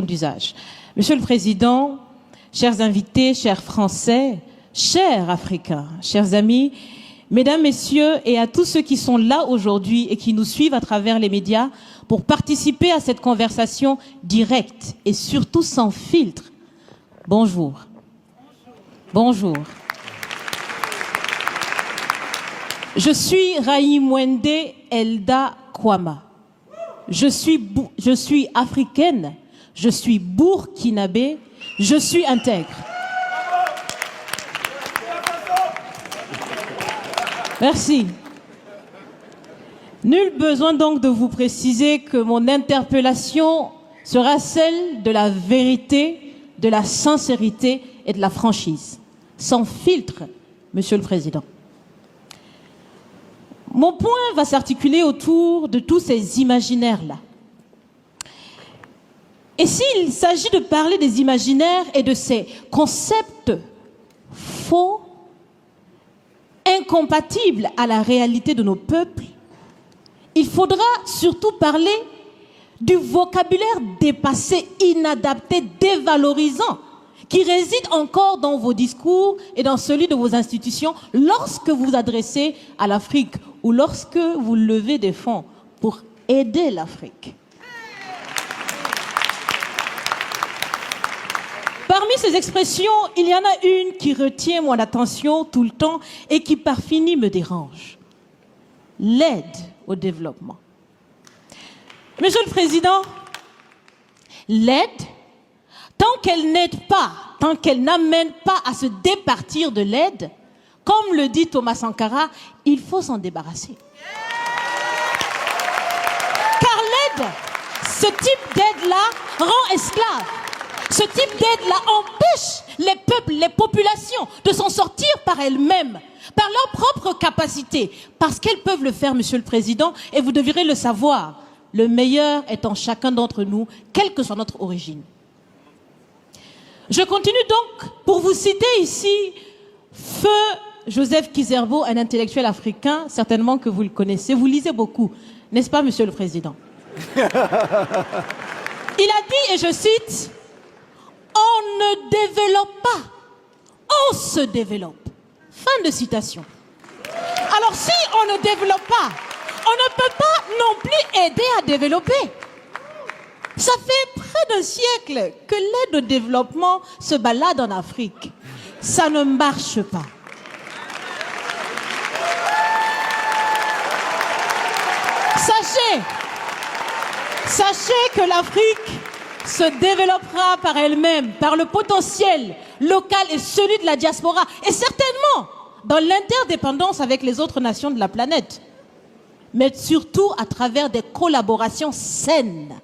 d'usage. Monsieur le Président, chers invités, chers Français, chers Africains, chers amis, Mesdames, Messieurs, et à tous ceux qui sont là aujourd'hui et qui nous suivent à travers les médias pour participer à cette conversation directe et surtout sans filtre. Bonjour. Bonjour. Je suis Raïmwende Elda Kwama. Je suis africaine, je suis burkinabé, je suis intègre. Merci. Nul besoin donc de vous préciser que mon interpellation sera celle de la vérité, de la sincérité et de la franchise. Sans filtre, Monsieur le Président. Mon point va s'articuler autour de tous ces imaginaires-là. Et s'il s'agit de parler des imaginaires et de ces concepts faux, incompatibles à la réalité de nos peuples, il faudra surtout parler du vocabulaire dépassé, inadapté, dévalorisant, qui réside encore dans vos discours et dans celui de vos institutions lorsque vous vous adressez à l'Afrique ou lorsque vous levez des fonds pour aider l'Afrique. Parmi ces expressions, il y en a une qui retient mon attention tout le temps et qui par fini me dérange. L'aide au développement. Monsieur le Président, l'aide, tant qu'elle n'aide pas, tant qu'elle n'amène pas à se départir de l'aide, comme le dit Thomas Sankara, il faut s'en débarrasser. Car l'aide, ce type d'aide-là rend esclave. Ce type d'aide-là empêche les peuples, les populations de s'en sortir par elles-mêmes, par leur propre capacité, parce qu'elles peuvent le faire, Monsieur le Président, et vous devrez le savoir. Le meilleur est en chacun d'entre nous, quelle que soit notre origine. Je continue donc pour vous citer ici Feu Joseph Kizerbo, un intellectuel africain, certainement que vous le connaissez. Vous lisez beaucoup, n'est-ce pas, Monsieur le Président? Il a dit, et je cite, « On ne développe pas, on se développe. » Fin de citation. Alors si on ne développe pas, on ne peut pas non plus aider à développer. Ça fait près d'un siècle que l'aide au développement se balade en Afrique. Ça ne marche pas. Sachez que l'Afrique se développera par elle-même, par le potentiel local et celui de la diaspora, et certainement dans l'interdépendance avec les autres nations de la planète, mais surtout à travers des collaborations saines.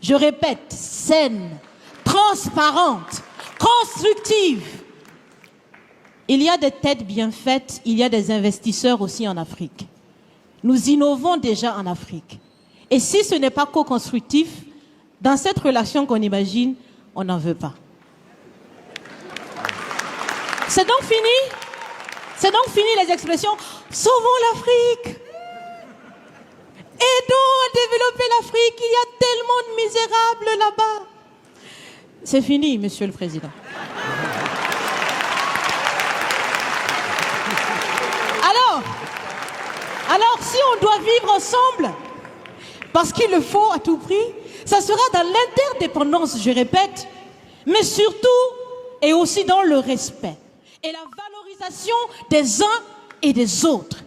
Je répète, saines, transparentes, constructives. Il y a des têtes bien faites, il y a des investisseurs aussi en Afrique. Nous innovons déjà en Afrique. Et si ce n'est pas co-constructif, dans cette relation qu'on imagine, on n'en veut pas. C'est donc fini? C'est donc fini les expressions « Sauvons l'Afrique !» Aidons à développer l'Afrique, il y a tellement de misérables là-bas. C'est fini, Monsieur le Président. Alors, si on doit vivre ensemble, parce qu'il le faut à tout prix, ça sera dans l'interdépendance, je répète, mais surtout et aussi dans le respect et la valorisation des uns et des autres.